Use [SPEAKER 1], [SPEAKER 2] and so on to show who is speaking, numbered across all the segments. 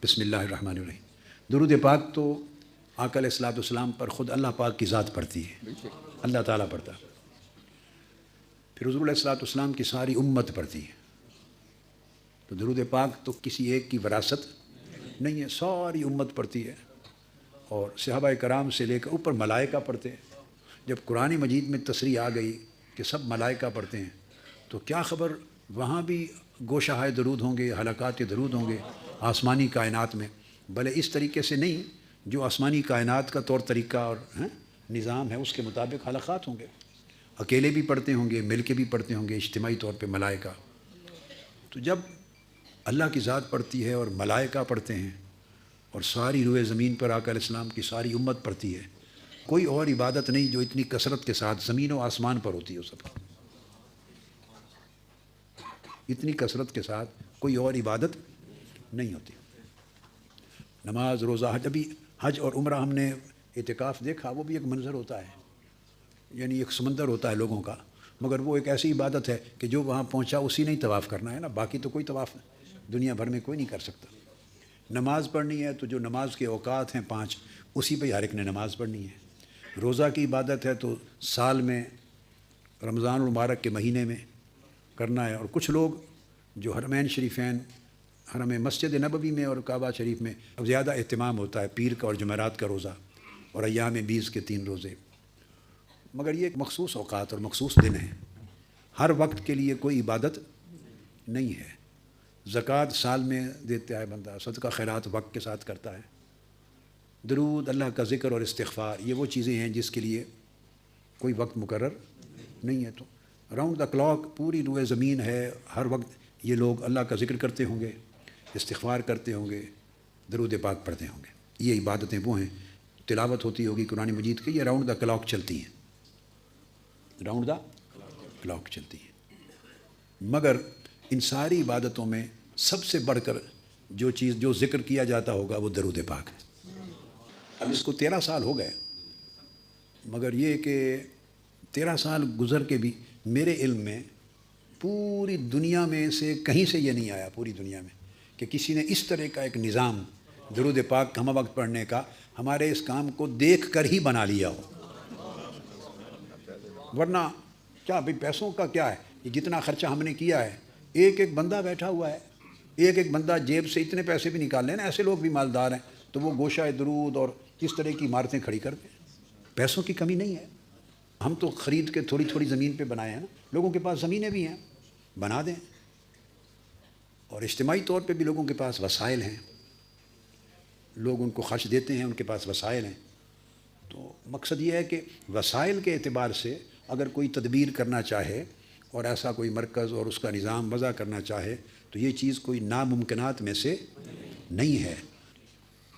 [SPEAKER 1] بسم اللہ الرحمن الرحیم۔ درود پاک تو آقا علیہ الصلوۃ والسلام پر خود اللہ پاک کی ذات پڑھتی ہے، اللہ تعالیٰ پڑھتا، پھر حضور علیہ الصلوۃ والسلام کی ساری امت پڑھتی ہے۔ تو درود پاک تو کسی ایک کی وراثت نہیں ہے، ساری امت پڑھتی ہے، اور صحابہ کرام سے لے کر اوپر ملائکہ پڑھتے ہیں۔ جب قرآن مجید میں تصریح آ گئی کہ سب ملائکہ پڑھتے ہیں تو کیا خبر وہاں بھی گوشہ درود ہوں گے، حلقات درود ہوں گے آسمانی کائنات میں، بھلے اس طریقے سے نہیں جو آسمانی کائنات کا طور طریقہ اور نظام ہے اس کے مطابق حلقات ہوں گے، اکیلے بھی پڑھتے ہوں گے، مل کے بھی پڑھتے ہوں گے، اجتماعی طور پہ ملائکہ۔ تو جب اللہ کی ذات پڑھتی ہے اور ملائکہ پڑھتے ہیں اور ساری روئے زمین پر آقا علیہ السلام کی ساری امت پڑھتی ہے، کوئی اور عبادت نہیں جو اتنی کثرت کے ساتھ زمین و آسمان پر ہوتی ہے سب کی، اتنی کثرت کے ساتھ کوئی اور عبادت نہیں ہوتی۔ نماز، روزہ، حج، ابھی حج اور عمرہ ہم نے اعتکاف دیکھا، وہ بھی ایک منظر ہوتا ہے، یعنی ایک سمندر ہوتا ہے لوگوں کا، مگر وہ ایک ایسی عبادت ہے کہ جو وہاں پہنچا اسی نے ہی طواف کرنا ہے نا، باقی تو کوئی طواف دنیا بھر میں کوئی نہیں کر سکتا۔ نماز پڑھنی ہے تو جو نماز کے اوقات ہیں 5 اسی پہ ہر ایک نے نماز پڑھنی ہے۔ روزہ کی عبادت ہے تو سال میں رمضان المبارک کے مہینے میں کرنا ہے، اور کچھ لوگ جو حرمین شریفین، حرم مسجد نبوی میں اور کعبہ شریف میں اب زیادہ اہتمام ہوتا ہے پیر کا اور جمعرات کا روزہ اور ایام 20 کے 3 روزے، مگر یہ ایک مخصوص اوقات اور مخصوص دن ہیں، ہر وقت کے لیے کوئی عبادت نہیں ہے۔ زکوٰۃ سال میں دیتا ہے بندہ، صدقہ خیرات وقت کے ساتھ کرتا ہے، درود، اللہ کا ذکر اور استغفار، یہ وہ چیزیں ہیں جس کے لیے کوئی وقت مقرر نہیں ہے۔ تو راؤنڈ دا کلاک پوری روئے زمین ہے، ہر وقت یہ لوگ اللہ کا ذکر کرتے ہوں گے، استغفار کرتے ہوں گے، درود پاک پڑھتے ہوں گے۔ یہ عبادتیں وہ ہیں، تلاوت ہوتی ہوگی قرآن مجید کی، یہ راؤنڈ دا کلاک چلتی ہیں، راؤنڈ دا کلاک چلتی ہیں۔ مگر ان ساری عبادتوں میں سب سے بڑھ کر جو ذکر کیا جاتا ہوگا وہ درود پاک ہے۔ اب اس کو 13 سال ہو گئے، مگر یہ کہ 13 سال گزر کے بھی میرے علم میں پوری دنیا میں سے کہیں سے یہ نہیں آیا، پوری دنیا میں، کہ کسی نے اس طرح کا ایک نظام درود پاک ہم وقت پڑھنے کا ہمارے اس کام کو دیکھ کر ہی بنا لیا ہو۔ ورنہ کیا بھئی پیسوں کا کیا ہے، یہ جتنا خرچہ ہم نے کیا ہے، ایک ایک بندہ بیٹھا ہوا ہے، ایک ایک بندہ جیب سے اتنے پیسے بھی نکال لیں نا، ایسے لوگ بھی مالدار ہیں تو وہ گوشہ درود اور اس طرح کی عمارتیں کھڑی کر دیں۔ پیسوں کی کمی نہیں ہے، ہم تو خرید کے تھوڑی تھوڑی زمین پہ بنائے ہیں نا، لوگوں کے پاس زمینیں بھی ہیں، بنا دیں، اور اجتماعی طور پہ بھی لوگوں کے پاس وسائل ہیں، لوگ ان کو خرچ دیتے ہیں، ان کے پاس وسائل ہیں۔ تو مقصد یہ ہے کہ وسائل کے اعتبار سے اگر کوئی تدبیر کرنا چاہے اور ایسا کوئی مرکز اور اس کا نظام وضع کرنا چاہے تو یہ چیز کوئی ناممکنات میں سے نہیں ہے۔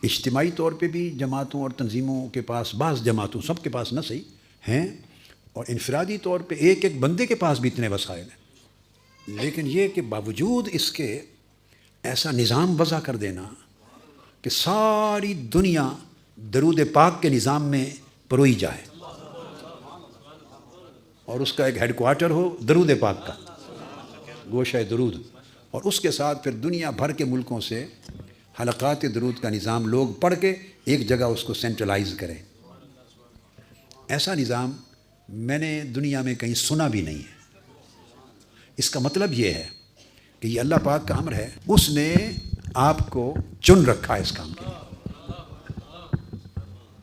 [SPEAKER 1] اجتماعی طور پہ بھی جماعتوں اور تنظیموں کے پاس، بعض جماعتوں، سب کے پاس نہ صحیح ہیں، اور انفرادی طور پہ ایک ایک بندے کے پاس بھی اتنے وسائل ہیں، لیکن یہ کہ باوجود اس کے ایسا نظام وضع کر دینا کہ ساری دنیا درود پاک کے نظام میں پروئی جائے، اور اس کا ایک ہیڈ کوارٹر ہو درود پاک کا، گوشہ درود، اور اس کے ساتھ پھر دنیا بھر کے ملکوں سے حلقات درود کا نظام لوگ پڑھ کے ایک جگہ اس کو سینٹرلائز کریں۔ ایسا نظام میں نے دنیا میں کہیں سنا بھی نہیں ہے۔ اس کا مطلب یہ ہے کہ یہ اللہ پاک کا امر ہے، اس نے آپ کو چن رکھا ہے اس کام کے لیے،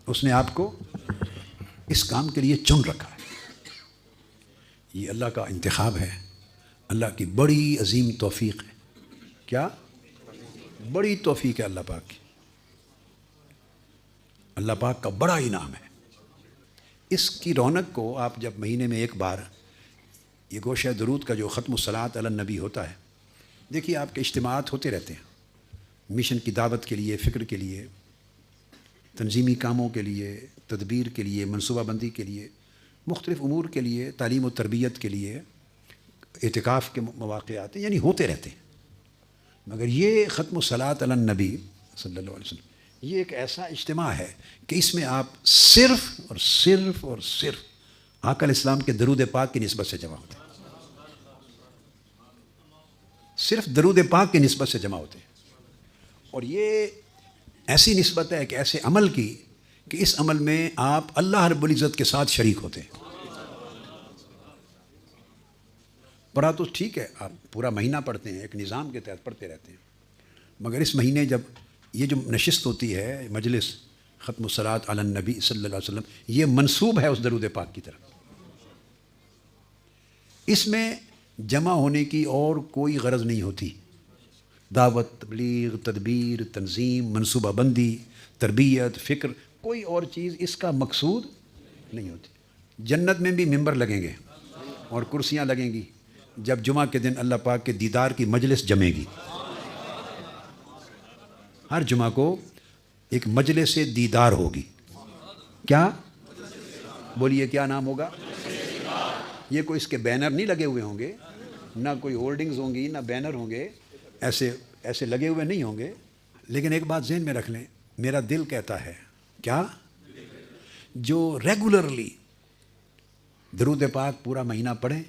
[SPEAKER 1] اس نے آپ کو اس کام کے لیے چن رکھا ہے۔ یہ اللہ کا انتخاب ہے، اللہ کی بڑی عظیم توفیق ہے۔ کیا بڑی توفیق ہے اللہ پاک کی، اللہ پاک کا بڑا انعام ہے۔ اس کی رونق کو آپ جب مہینے میں ایک بار یہ گوشہ درود کا جو ختم الصلاۃ علی النبی ہوتا ہے، دیکھیے آپ کے اجتماعات ہوتے رہتے ہیں، مشن کی دعوت کے لیے، فکر کے لیے، تنظیمی کاموں کے لیے، تدبیر کے لیے، منصوبہ بندی کے لیے، مختلف امور کے لیے، تعلیم و تربیت کے لیے، اعتکاف کے مواقعات یعنی ہوتے رہتے ہیں، مگر یہ ختم الصلاۃ علی النبی صلی اللہ علیہ وسلم یہ ایک ایسا اجتماع ہے کہ اس میں آپ صرف اور صرف اور صرف آقا علیہ السلام کے درود پاک کی نسبت سے جمع ہوتے ہیں، صرف درود پاک کی نسبت سے جمع ہوتے ہیں، اور یہ ایسی نسبت ہے کہ ایسے عمل کی کہ اس عمل میں آپ اللہ رب العزت کے ساتھ شریک ہوتے ہیں. پڑھا تو ٹھیک ہے، آپ پورا مہینہ پڑھتے ہیں، ایک نظام کے تحت پڑھتے رہتے ہیں، مگر اس مہینے جب یہ جو نشست ہوتی ہے مجلس ختم الصلاۃ علی النبی صلی اللہ علیہ وسلم، یہ منسوب ہے اس درود پاک کی طرف. اس میں جمع ہونے کی اور کوئی غرض نہیں ہوتی. دعوت، تبلیغ، تدبیر، تنظیم، منصوبہ بندی، تربیت، فکر، کوئی اور چیز اس کا مقصود نہیں ہوتی. جنت میں بھی ممبر لگیں گے اور کرسیاں لگیں گی جب جمعہ کے دن اللہ پاک کے دیدار کی مجلس جمے گی. ہر جمعہ کو ایک مجلس دیدار ہوگی. کیا بولیے، کیا نام ہوگا؟ یہ کوئی اس کے بینر نہیں لگے ہوئے ہوں گے، نہ کوئی ہولڈنگز ہوں گی، نہ بینر ہوں گے، ایسے لگے ہوئے نہیں ہوں گے. لیکن ایک بات ذہن میں رکھ لیں، میرا دل کہتا ہے کیا، جو ریگولرلی درود پاک پورا مہینہ پڑھیں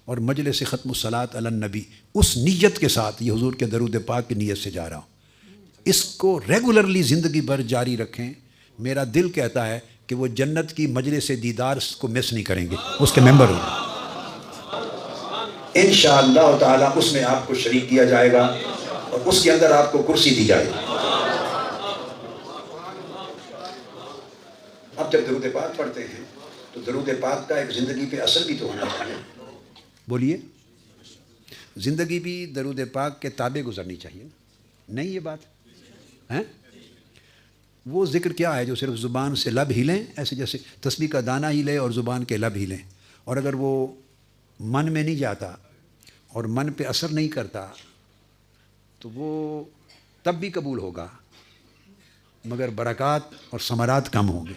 [SPEAKER 1] اور مجلس ختم الصلاۃ علی النبی اس نیت کے ساتھ، یہ حضور کے درود پاک کی نیت سے جا رہا ہوں، اس کو ریگولرلی زندگی بھر جاری رکھیں. میرا دل کہتا ہے کہ وہ جنت کی مجلس دیدار کو مس نہیں کریں گے، اس کے ممبر ہوں گے. انشاءاللہ تعالی اس میں آپ کو شریک کیا جائے گا اور اس کے اندر آپ کو کرسی دی جائے گی. اب جب درود پاک پڑھتے ہیں تو درود پاک کا ایک زندگی پہ اثر بھی تو ہونا چاہیے. بولیے، زندگی بھی درود پاک کے تابع گزرنی چاہیے. نہیں یہ بات ہے؟ وہ ذکر کیا ہے جو صرف زبان سے لب ہلیں، ایسے جیسے تسبیح کا دانہ ہلے اور زبان کے لب ہلیں، اور اگر وہ من میں نہیں جاتا اور من پہ اثر نہیں کرتا تو وہ تب بھی قبول ہوگا مگر برکات اور ثمرات کم ہوں گے.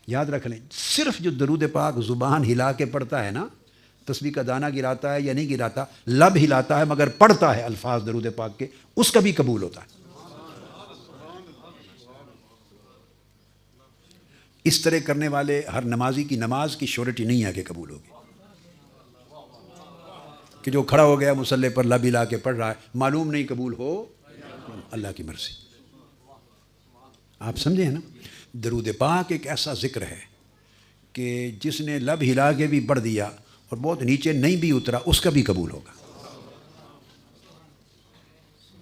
[SPEAKER 1] یاد رکھ لیں، صرف جو درود پاک زبان ہلا کے پڑھتا ہے نا، تسبیح کا دانہ گراتا ہے یا نہیں گراتا، لب ہلاتا ہے مگر پڑھتا ہے الفاظ درود پاک کے، اس کا بھی قبول ہوتا ہے. اس طرح کرنے والے ہر نمازی کی نماز کی شورٹی نہیں ہے کہ قبول ہوگی. کہ جو کھڑا ہو گیا مصلی پر لب ہلا کے پڑھ رہا ہے، معلوم نہیں قبول ہو، اللہ کی مرضی. آپ سمجھے ہیں نا؟ درود پاک ایک ایسا ذکر ہے کہ جس نے لب ہلا کے بھی پڑھ دیا اور بہت نیچے نہیں بھی اترا، اس کا بھی قبول ہوگا.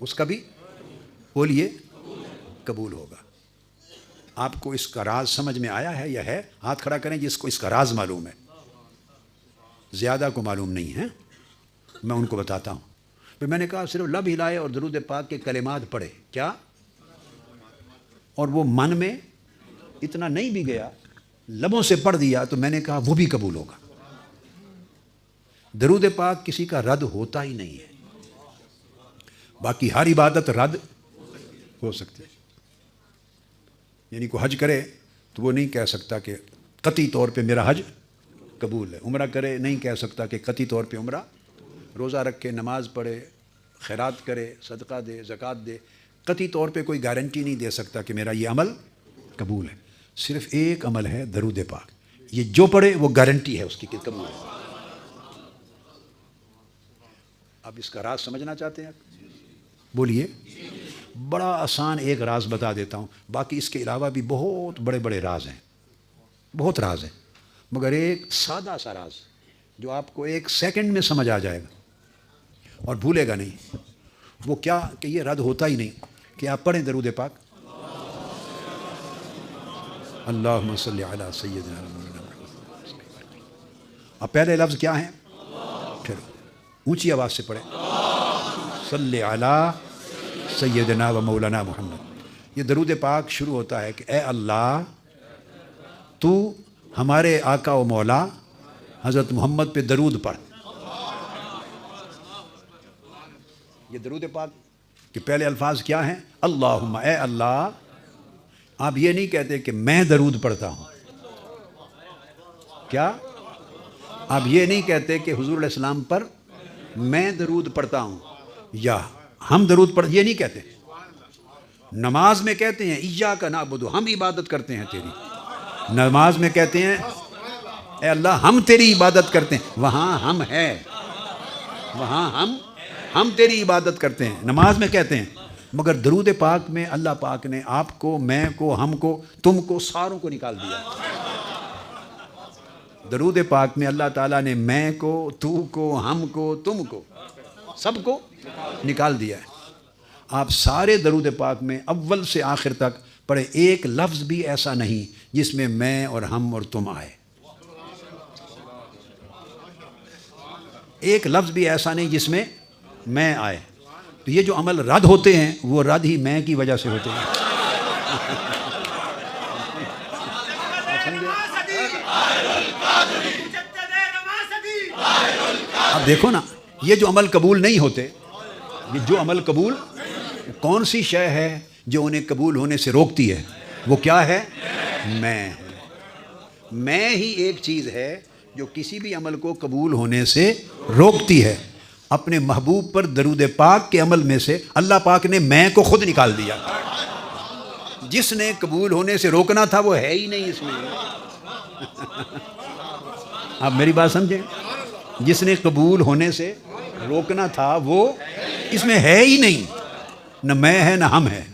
[SPEAKER 1] اس کا بھی، بولیے، قبول ہوگا. آپ کو اس کا راز سمجھ میں آیا ہے یا ہے؟ ہاتھ کھڑا کریں جس کو اس کا راز معلوم ہے. زیادہ کو معلوم نہیں ہے، میں ان کو بتاتا ہوں. پھر میں نے کہا صرف لب ہلائے اور درود پاک کے کلمات پڑھے، کیا؟ اور وہ من میں اتنا نہیں بھی گیا، لبوں سے پڑھ دیا، تو میں نے کہا وہ بھی قبول ہوگا. درود پاک کسی کا رد ہوتا ہی نہیں ہے. باقی ہر عبادت رد ہو سکتی ہے. یعنی کوئی حج کرے تو وہ نہیں کہہ سکتا کہ قطعی طور پہ میرا حج قبول ہے. عمرہ کرے نہیں کہہ سکتا کہ قطعی طور پہ عمرہ. روزہ رکھے، نماز پڑھے، خیرات کرے، صدقہ دے، زکوٰۃ دے، قطعی طور پہ کوئی گارنٹی نہیں دے سکتا کہ میرا یہ عمل قبول ہے. صرف ایک عمل ہے درود پاک، یہ جو پڑھے وہ گارنٹی ہے اس کی کہ قبول ہے. اب اس کا راز سمجھنا چاہتے ہیں آپ؟ بولیے. بڑا آسان ایک راز بتا دیتا ہوں، باقی اس کے علاوہ بھی بہت بڑے بڑے راز ہیں، بہت راز ہیں، مگر ایک سادہ سا راز جو آپ کو ایک سیکنڈ میں سمجھ آ جائے گا اور بھولے گا نہیں. وہ کیا کہ یہ رد ہوتا ہی نہیں کہ آپ پڑھیں درود پاک. اللہم صلی علی سیدنا محمد. اب پہلے لفظ کیا ہیں؟ پھر اونچی آواز سے پڑھیں، صلی علی سیدنا و مولانا محمد. یہ درود پاک شروع ہوتا ہے کہ اے اللہ تو ہمارے آقا و مولا حضرت محمد پہ درود پڑھ. یہ درود پاک کے پہلے الفاظ کیا ہیں؟ اللہم، اے اللہ. آپ یہ نہیں کہتے کہ میں درود پڑھتا ہوں. کیا آپ یہ نہیں کہتے کہ حضور علیہ السلام پر میں درود پڑھتا ہوں یا ہم درود پڑھ، یہ نہیں کہتے. نماز میں کہتے ہیں ایاک نعبد، ہم عبادت کرتے ہیں تیری. نماز میں کہتے ہیں اے اللہ ہم تیری عبادت کرتے ہیں، وہاں ہم ہے، وہاں ہم تیری عبادت کرتے ہیں. نماز میں کہتے ہیں مگر درود پاک میں اللہ پاک نے آپ کو، میں کو، ہم کو، تم کو، ساروں کو نکال دیا۔ درود پاک میں اللہ تعالیٰ نے میں کو، تو کو، ہم کو، تم کو، سب کو نکال دیا ہے۔ آپ سارے درود پاک میں اول سے آخر تک پڑھے، ایک لفظ بھی ایسا نہیں جس میں میں اور ہم اور تم آئے، ایک لفظ بھی ایسا نہیں جس میں میں آئے۔ تو یہ جو عمل رد ہوتے ہیں وہ رد ہی میں کی وجہ سے ہوتے ہیں۔ اب دیکھو نا، یہ جو عمل قبول نہیں ہوتے، یہ جو عمل قبول، کون سی شے ہے جو انہیں قبول ہونے سے روکتی ہے؟ وہ کیا ہے؟ میں ہی ایک چیز ہے جو کسی بھی عمل کو قبول ہونے سے روکتی ہے۔ اپنے محبوب پر درود پاک کے عمل میں سے اللہ پاک نے میں کو خود نکال دیا۔ جس نے قبول ہونے سے روکنا تھا وہ ہے ہی نہیں اس میں۔ آپ میری بات سمجھیں، جس نے قبول ہونے سے روکنا تھا وہ اس میں ہے ہی نہیں، نہ میں ہے نہ ہم ہے۔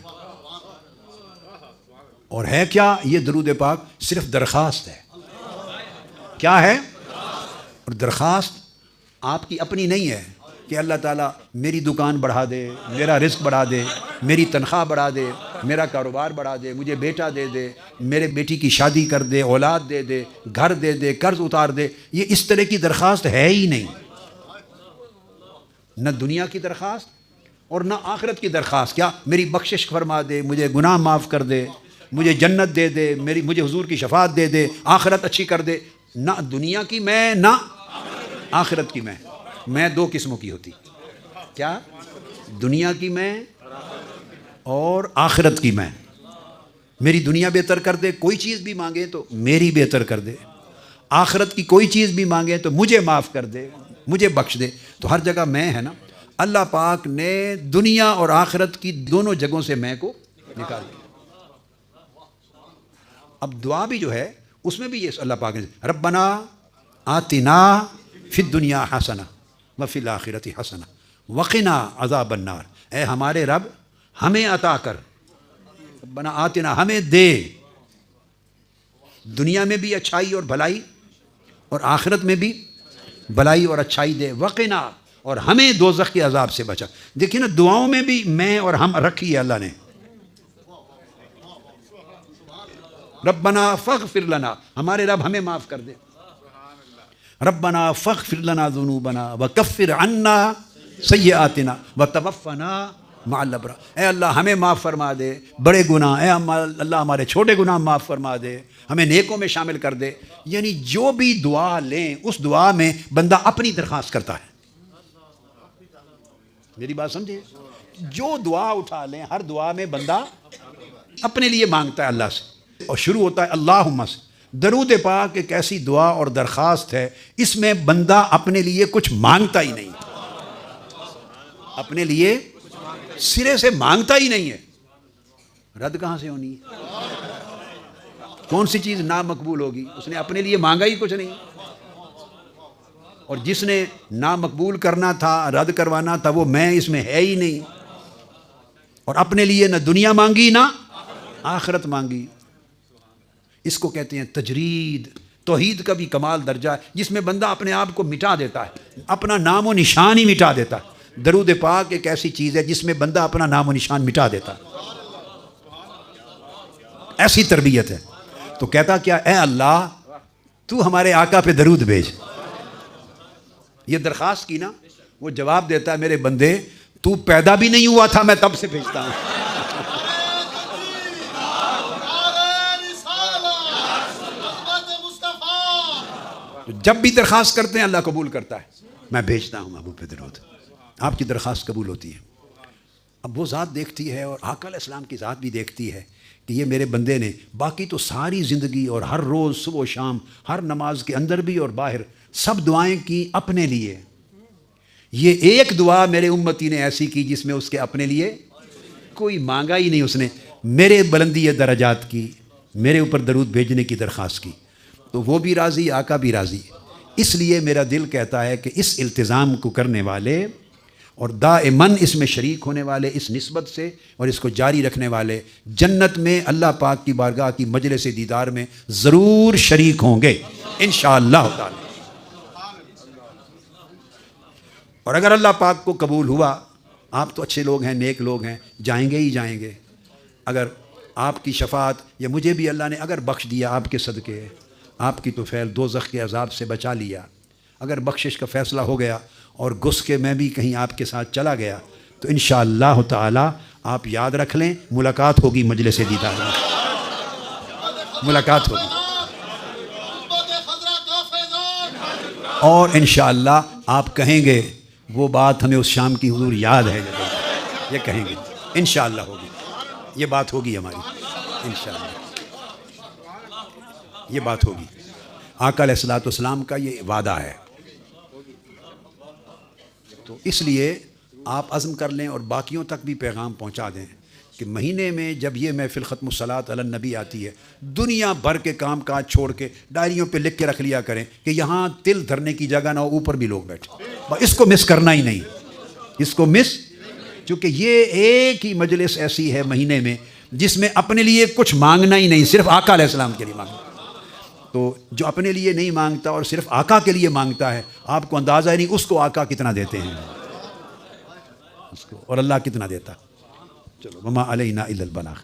[SPEAKER 1] اور ہے کیا؟ یہ درود پاک صرف درخواست ہے۔ کیا ہے؟ اور درخواست آپ کی اپنی نہیں ہے کہ اللہ تعالیٰ میری دکان بڑھا دے، میرا رزق بڑھا دے، میری تنخواہ بڑھا دے، میرا کاروبار بڑھا دے، مجھے بیٹا دے دے، میرے بیٹی کی شادی کر دے، اولاد دے دے، گھر دے دے، قرض اتار دے۔ یہ اس طرح کی درخواست ہے ہی نہیں، نہ دنیا کی درخواست اور نہ آخرت کی درخواست۔ کیا؟ میری بخشش فرما دے، مجھے گناہ معاف کر دے، مجھے جنت دے دے، مجھے حضور کی شفاعت دے دے، آخرت اچھی کر دے۔ نہ دنیا کی میں نہ آخرت کی میں دو قسموں کی ہوتی۔ کیا؟ دنیا کی میں اور آخرت کی میں۔ میری دنیا بہتر کر دے، کوئی چیز بھی مانگے تو میری بہتر کر دے، آخرت کی کوئی چیز بھی مانگے تو مجھے معاف کر دے، مجھے بخش دے۔ تو ہر جگہ میں ہے نا۔ اللہ پاک نے دنیا اور آخرت کی دونوں جگہوں سے میں کو نکال دیا۔ اب دعا بھی جو ہے اس میں بھی یہ اللہ پاک نے ربنا آتنا فی الدنیا حسنہ وفی الآخرۃ حسنہ وقنا عذاب النار۔ اے ہمارے رب ہمیں عطا کر، ربنا آتنا، ہمیں دے، دنیا میں بھی اچھائی اور بھلائی اور آخرت میں بھی بھلائی اور اچھائی دے، وقنا، اور ہمیں دوزخ کے عذاب سے بچا۔ دیکھیں نا، دعاؤں میں بھی میں اور ہم رکھی ہے اللہ نے۔ ربنا فاغفر لنا، ہمارے رب ہمیں معاف کر دے۔ ربنا فاغفر لنا ذنوبنا وکفر عنا سیئاتنا وتوفنا مع الابرار۔ اے اللہ ہمیں معاف فرما دے بڑے گناہ، اے اللہ ہمارے چھوٹے گناہ معاف فرما دے، ہمیں نیکوں میں شامل کر دے۔ یعنی جو بھی دعا لیں اس دعا میں بندہ اپنی درخواست کرتا ہے۔ میری بات سمجھے؟ جو دعا اٹھا لیں ہر دعا میں بندہ اپنے لیے مانگتا ہے اللہ سے، اور شروع ہوتا ہے اللہم سے۔ درود پاک ایک ایسی دعا اور درخواست ہے، اس میں بندہ اپنے لیے کچھ مانگتا ہی نہیں، اپنے لیے سرے سے مانگتا ہی نہیں ہے۔ رد کہاں سے ہونی ہے؟ کون سی چیز نامقبول ہوگی؟ اس نے اپنے لیے مانگا ہی کچھ نہیں۔ اور جس نے نامقبول کرنا تھا، رد کروانا تھا، وہ میں اس میں ہے ہی نہیں، اور اپنے لیے نہ دنیا مانگی نہ آخرت مانگی۔ اس کو کہتے ہیں تجرید۔ توحید کا بھی کمال درجہ ہے جس میں بندہ اپنے آپ کو مٹا دیتا ہے، اپنا نام و نشان ہی مٹا دیتا ہے۔ درود پاک ایک ایسی چیز ہے جس میں بندہ اپنا نام و نشان مٹا دیتا ہے، ایسی تربیت ہے۔ تو کہتا کیا؟ اے اللہ تو ہمارے آقا پہ درود بھیج۔ یہ درخواست کی نا، وہ جواب دیتا ہے میرے بندے تو پیدا بھی نہیں ہوا تھا میں تب سے بھیجتا ہوں۔ جب بھی درخواست کرتے ہیں اللہ قبول کرتا ہے، میں بھیجتا ہوں محبوب پہ درود، آپ کی درخواست قبول ہوتی ہے۔ اب وہ ذات دیکھتی ہے اور آقا علیہ السلام کی ذات بھی دیکھتی ہے کہ یہ میرے بندے نے باقی تو ساری زندگی اور ہر روز صبح و شام ہر نماز کے اندر بھی اور باہر سب دعائیں کی اپنے لیے، یہ ایک دعا میرے امتی نے ایسی کی جس میں اس کے اپنے لیے کوئی مانگا ہی نہیں، اس نے میرے بلندی درجات کی، میرے اوپر درود بھیجنے کی درخواست کی، تو وہ بھی راضی، آقا بھی راضی۔ اس لیے میرا دل کہتا ہے کہ اس التزام کو کرنے والے اور دائماً اس میں شریک ہونے والے اس نسبت سے اور اس کو جاری رکھنے والے جنت میں اللہ پاک کی بارگاہ کی مجلس دیدار میں ضرور شریک ہوں گے انشاءاللہ تعالی۔ اور اگر اللہ پاک کو قبول ہوا، آپ تو اچھے لوگ ہیں، نیک لوگ ہیں، جائیں گے ہی جائیں گے۔ اگر آپ کی شفاعت یا مجھے بھی اللہ نے اگر بخش دیا آپ کے صدقے، آپ کی تو فعل دوزخ کے عذاب سے بچا لیا، اگر بخشش کا فیصلہ ہو گیا اور گھس کے میں بھی کہیں آپ کے ساتھ چلا گیا، تو انشاءاللہ تعالی آپ یاد رکھ لیں ملاقات ہوگی مجلس دیدار میں، ملاقات ہوگی، اور انشاءاللہ آپ کہیں گے وہ بات ہمیں اس شام کی حضور یاد ہے، یہ کہیں گے انشاءاللہ ہوگی، یہ بات ہوگی ہماری انشاءاللہ، یہ بات ہوگی۔ آقا علیہ الصلوۃ والسلام کا یہ وعدہ ہے، تو اس لیے آپ عزم کر لیں اور باقیوں تک بھی پیغام پہنچا دیں کہ مہینے میں جب یہ محفل ختم الصلاۃ علی النبی آتی ہے، دنیا بھر کے کام کاج چھوڑ کے ڈائریوں پہ لکھ کے رکھ لیا کریں کہ یہاں تل دھرنے کی جگہ نہ ہو، اوپر بھی لوگ بیٹھے، اس کو مس کرنا ہی نہیں، اس کو مس، چونکہ یہ ایک ہی مجلس ایسی ہے مہینے میں جس میں اپنے لیے کچھ مانگنا ہی نہیں، صرف آقا علیہ السلام کے لیے مانگنا۔ تو جو اپنے لیے نہیں مانگتا اور صرف آقا کے لیے مانگتا ہے، آپ کو اندازہ ہی نہیں اس کو آقا کتنا دیتے ہیں اس کو، اور اللہ کتنا دیتا۔ چلو وما علینا الا البلاغ۔